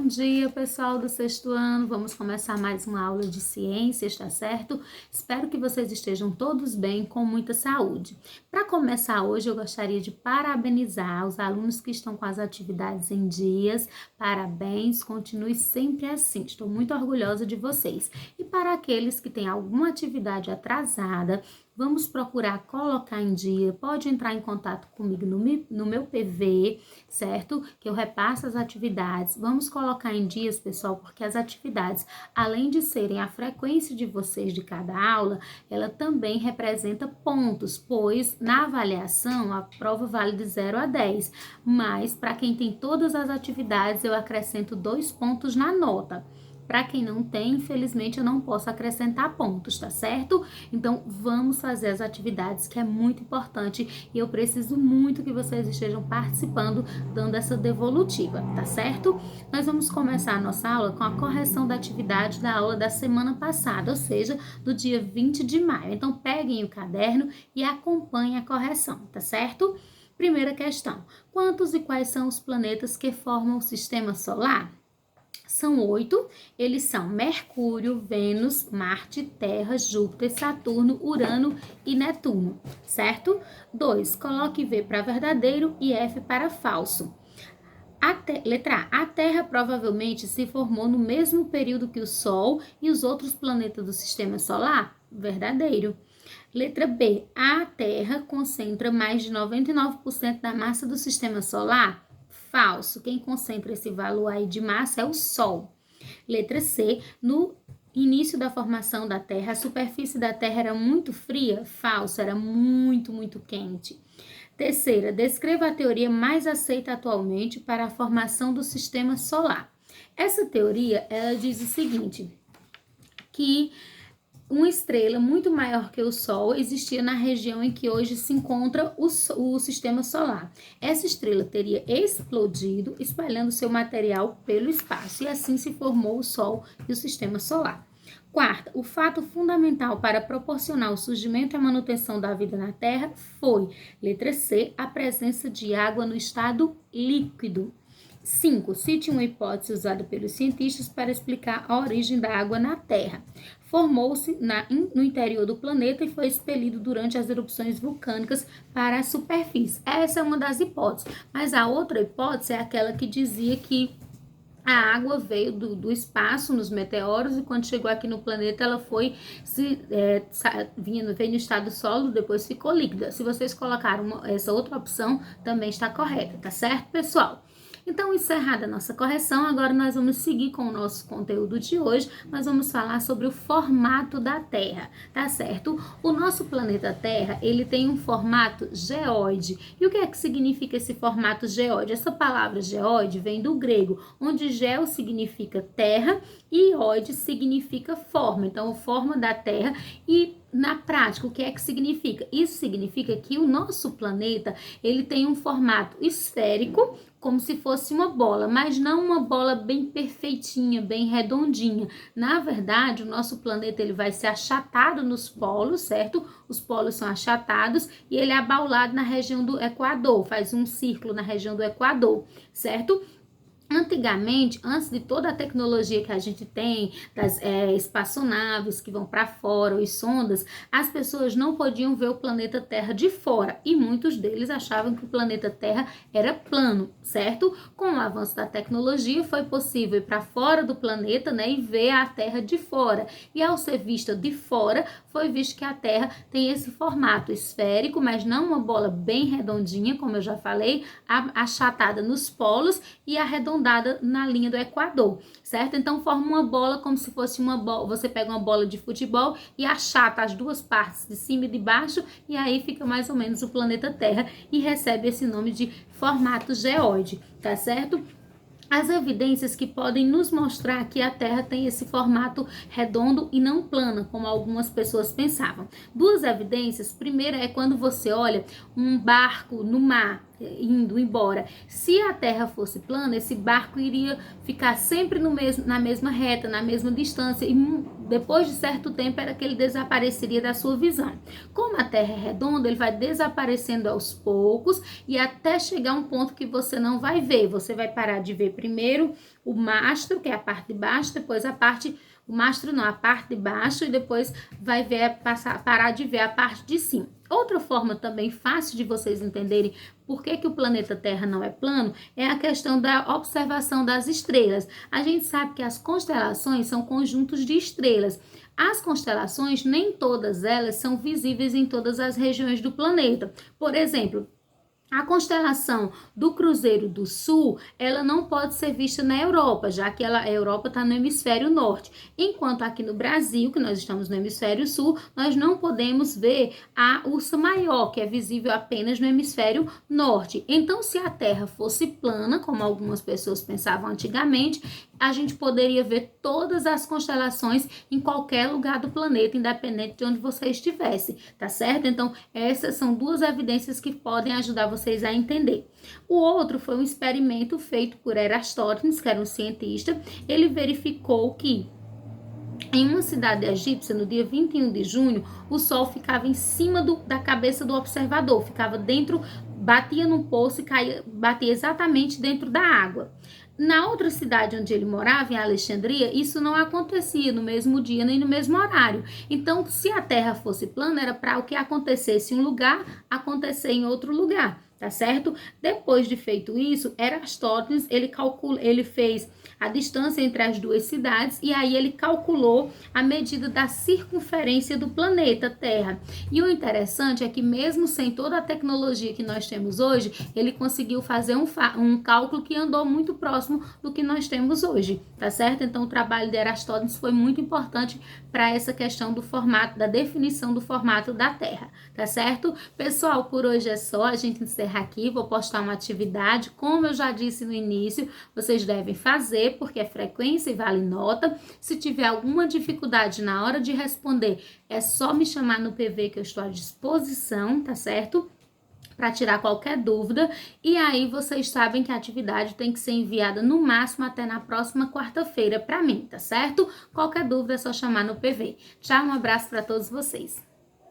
dia, pessoal do sexto ano. Vamos começar mais uma aula de ciências, tá certo? Espero que vocês estejam todos bem, com muita saúde. Para começar hoje, eu gostaria de parabenizar os alunos que estão com as atividades em dias. Parabéns, continue sempre assim. Estou muito orgulhosa de vocês. E para aqueles que têm alguma atividade atrasada, vamos procurar colocar em dia. Pode entrar em contato comigo no meu PV, certo? Que eu repasso as atividades. Vamos colocar em dias, pessoal, porque as atividades, além de serem a frequência de vocês de cada aula, ela também representa pontos, pois na avaliação a prova vale de 0 a 10. Mas para quem tem todas as atividades, eu acrescento 2 pontos na nota. Para quem não tem, infelizmente, eu não posso acrescentar pontos, tá certo? Então, vamos fazer as atividades, que é muito importante, e eu preciso muito que vocês estejam participando, dando essa devolutiva, tá certo? Nós vamos começar a nossa aula com a correção da atividade da aula da semana passada, ou seja, do dia 20 de maio. Então, peguem o caderno e acompanhem a correção, tá certo? Primeira questão: quantos e quais são os planetas que formam o sistema solar? São 8, eles são Mercúrio, Vênus, Marte, Terra, Júpiter, Saturno, Urano e Netuno, certo? 2, coloque V para verdadeiro e F para falso. Letra A, a Terra provavelmente se formou no mesmo período que o Sol e os outros planetas do sistema solar? Verdadeiro. Letra B, a Terra concentra mais de 99% da massa do sistema solar? Falso. Quem concentra esse valor aí de massa é o Sol. Letra C, no início da formação da Terra, a superfície da Terra era muito fria? Falso, era muito, muito quente. Terceira, descreva a teoria mais aceita atualmente para a formação do sistema solar. Essa teoria, ela diz o seguinte, que uma estrela muito maior que o Sol existia na região em que hoje se encontra o sistema solar. Essa estrela teria explodido, espalhando seu material pelo espaço, e assim se formou o Sol e o sistema solar. Quarta, o fato fundamental para proporcionar o surgimento e a manutenção da vida na Terra foi, letra C, a presença de água no estado líquido. 5. Cite uma hipótese usada pelos cientistas para explicar a origem da água na Terra. Formou-se no interior do planeta e foi expelido durante as erupções vulcânicas para a superfície. Essa é uma das hipóteses, mas a outra hipótese é aquela que dizia que a água veio do espaço nos meteoros e quando chegou aqui no planeta ela veio no estado sólido, depois ficou líquida. Se vocês colocaram essa outra opção, também está correta, tá certo, pessoal? Então, encerrada a nossa correção, agora nós vamos seguir com o nosso conteúdo de hoje. Nós vamos falar sobre o formato da Terra, tá certo? O nosso planeta Terra, ele tem um formato geóide. E o que é que significa esse formato geóide? Essa palavra geóide vem do grego, onde geo significa terra e oide significa forma. Então, forma da Terra. E na prática, o que é que significa? Isso significa que o nosso planeta, ele tem um formato esférico, como se fosse uma bola, mas não uma bola bem perfeitinha, bem redondinha. Na verdade, o nosso planeta ele vai ser achatado nos polos, certo? Os polos são achatados e ele é abaulado na região do Equador, faz um círculo na região do Equador, certo? Antigamente, antes de toda a tecnologia que a gente tem, das espaçonaves que vão para fora, os sondas, as pessoas não podiam ver o planeta Terra de fora e muitos deles achavam que o planeta Terra era plano, certo? Com o avanço da tecnologia foi possível ir para fora do planeta, né, e ver a Terra de fora. E ao ser vista de fora, foi visto que a Terra tem esse formato esférico, mas não uma bola bem redondinha, como eu já falei, achatada nos polos e arredondada na linha do Equador, certo? Então forma uma bola como se fosse uma bola, você pega uma bola de futebol e achata as duas partes de cima e de baixo e aí fica mais ou menos o planeta Terra e recebe esse nome de formato geóide, tá certo? As evidências que podem nos mostrar que a Terra tem esse formato redondo e não plana, como algumas pessoas pensavam. Duas evidências. Primeira é quando você olha um barco no mar indo embora. Se a Terra fosse plana, esse barco iria ficar sempre na mesma reta, na mesma distância e depois de certo tempo era que ele desapareceria da sua visão. Como a Terra é redonda, ele vai desaparecendo aos poucos e até chegar a um ponto que você não vai ver. Você vai parar de ver primeiro o mastro, que é a parte de baixo, depois a parte, o mastro não, a parte de baixo, e depois vai ver, parar de ver a parte de cima. Outra forma também fácil de vocês entenderem por que o planeta Terra não é plano é a questão da observação das estrelas. A gente sabe que as constelações são conjuntos de estrelas. As constelações, nem todas elas são visíveis em todas as regiões do planeta. Por exemplo, a constelação do Cruzeiro do Sul, ela não pode ser vista na Europa, já que a Europa está no hemisfério norte. Enquanto aqui no Brasil, que nós estamos no hemisfério sul, nós não podemos ver a Ursa Maior, que é visível apenas no hemisfério norte. Então, se a Terra fosse plana, como algumas pessoas pensavam antigamente, a gente poderia ver todas as constelações em qualquer lugar do planeta, independente de onde você estivesse, tá certo? Então, essas são duas evidências que podem ajudar vocês a entender. O outro foi um experimento feito por Eratóstenes, que era um cientista. Ele verificou que em uma cidade egípcia, no dia 21 de junho, o sol ficava em cima da cabeça do observador, ficava dentro, batia num poço e batia exatamente dentro da água. Na outra cidade onde ele morava, em Alexandria, isso não acontecia no mesmo dia nem no mesmo horário. Então, se a Terra fosse plana, era para o que acontecesse em um lugar, acontecer em outro lugar, tá certo? Depois de feito isso, Eratóstenes, ele fez a distância entre as duas cidades e aí ele calculou a medida da circunferência do planeta Terra. E o interessante é que mesmo sem toda a tecnologia que nós temos hoje, ele conseguiu fazer um cálculo que andou muito próximo do que nós temos hoje, tá certo? Então o trabalho de Eratóstenes foi muito importante para essa questão do formato, da definição do formato da Terra, tá certo? Pessoal, por hoje é só, a gente encerra aqui, vou postar uma atividade, como eu já disse no início, vocês devem fazer, porque é frequência e vale nota. Se tiver alguma dificuldade na hora de responder, é só me chamar no PV que eu estou à disposição, tá certo? Para tirar qualquer dúvida. E aí vocês sabem que a atividade tem que ser enviada no máximo até na próxima quarta-feira para mim, tá certo? Qualquer dúvida é só chamar no PV. Tchau, um abraço para todos vocês.